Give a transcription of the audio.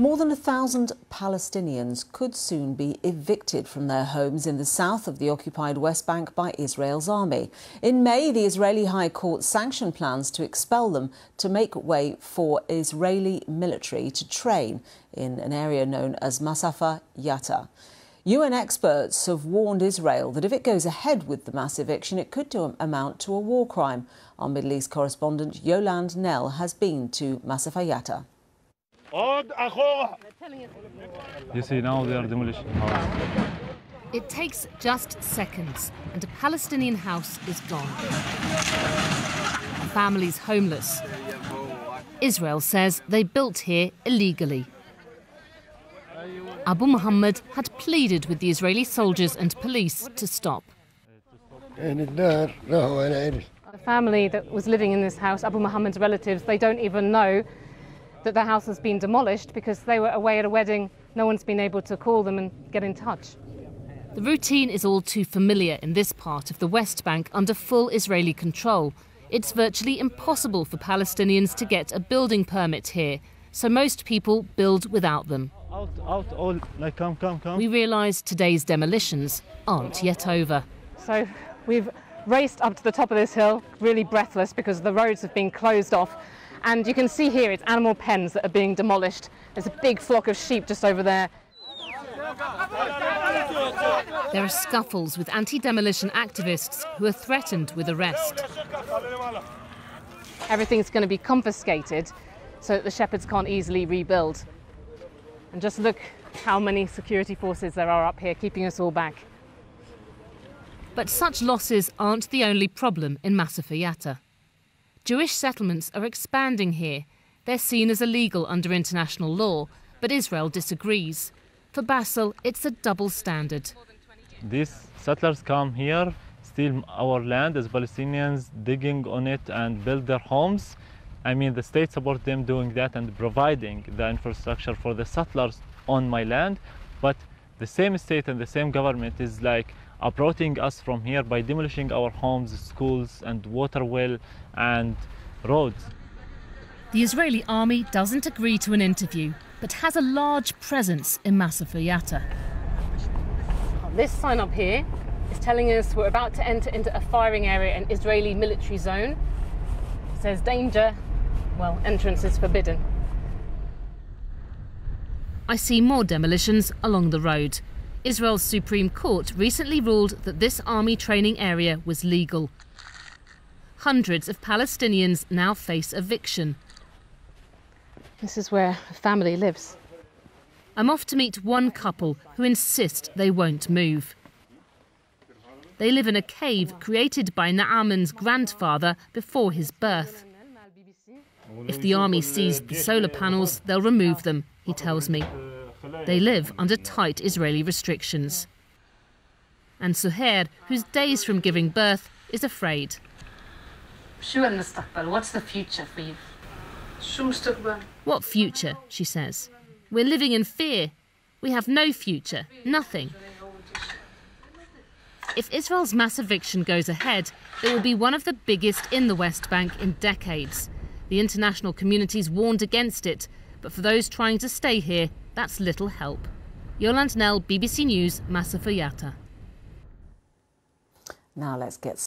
More than 1,000 Palestinians could soon be evicted from their homes in the south of the occupied West Bank by Israel's army. In May, the Israeli High Court sanctioned plans to expel them to make way for Israeli military to train in an area known as Masafer Yatta. UN experts have warned Israel that if it goes ahead with the mass eviction, it could amount to a war crime. Our Middle East correspondent Yolande Knell has been to Masafer Yatta. You see, now they are demolishing houses. It takes just seconds and a Palestinian house is gone. A family's homeless. Israel says they built here illegally. Abu Muhammad had pleaded with the Israeli soldiers and police to stop. The family that was living in this house, Abu Muhammad's relatives, they don't even know that their house has been demolished because they were away at a wedding. No one's been able to call them and get in touch. The routine is all too familiar in this part of the West Bank under full Israeli control. It's virtually impossible for Palestinians to get a building permit here, so most people build without them. Out, all, like, come. We realise today's demolitions aren't yet over. So we've raced up to the top of this hill, really breathless because the roads have been closed off. And you can see here it's animal pens that are being demolished. There's a big flock of sheep just over there. There are scuffles with anti-demolition activists who are threatened with arrest. Everything's going to be confiscated so that the shepherds can't easily rebuild. And just look how many security forces there are up here keeping us all back. But such losses aren't the only problem in Masafer Yatta. Jewish settlements are expanding here. They're seen as illegal under international law, but Israel disagrees. For Basil, it's a double standard. These settlers come here, steal our land as Palestinians, digging on it and build their homes. I mean, the state supports them doing that and providing the infrastructure for the settlers on my land. But the same state and the same government is like uprooting us from here by demolishing our homes, schools and water well and roads. The Israeli army doesn't agree to an interview, but has a large presence in Masafer Yatta. This sign up here is telling us we're about to enter into a firing area, an Israeli military zone. It says danger, well, entrance is forbidden. I see more demolitions along the road. Israel's Supreme Court recently ruled that this army training area was legal. Hundreds of Palestinians now face eviction. This is where a family lives. I'm off to meet one couple who insist they won't move. They live in a cave created by Naaman's grandfather before his birth. If the army sees the solar panels, they'll remove them, he tells me. They live under tight Israeli restrictions. And Suhair, who's days from giving birth, is afraid. What's the future for you? What future, she says. We're living in fear. We have no future, nothing. If Israel's mass eviction goes ahead, it will be one of the biggest in the West Bank in decades. The international community's warned against it, but for those trying to stay here, that's little help. Yolande Knell, BBC News, Masafer Yatta. Now let's get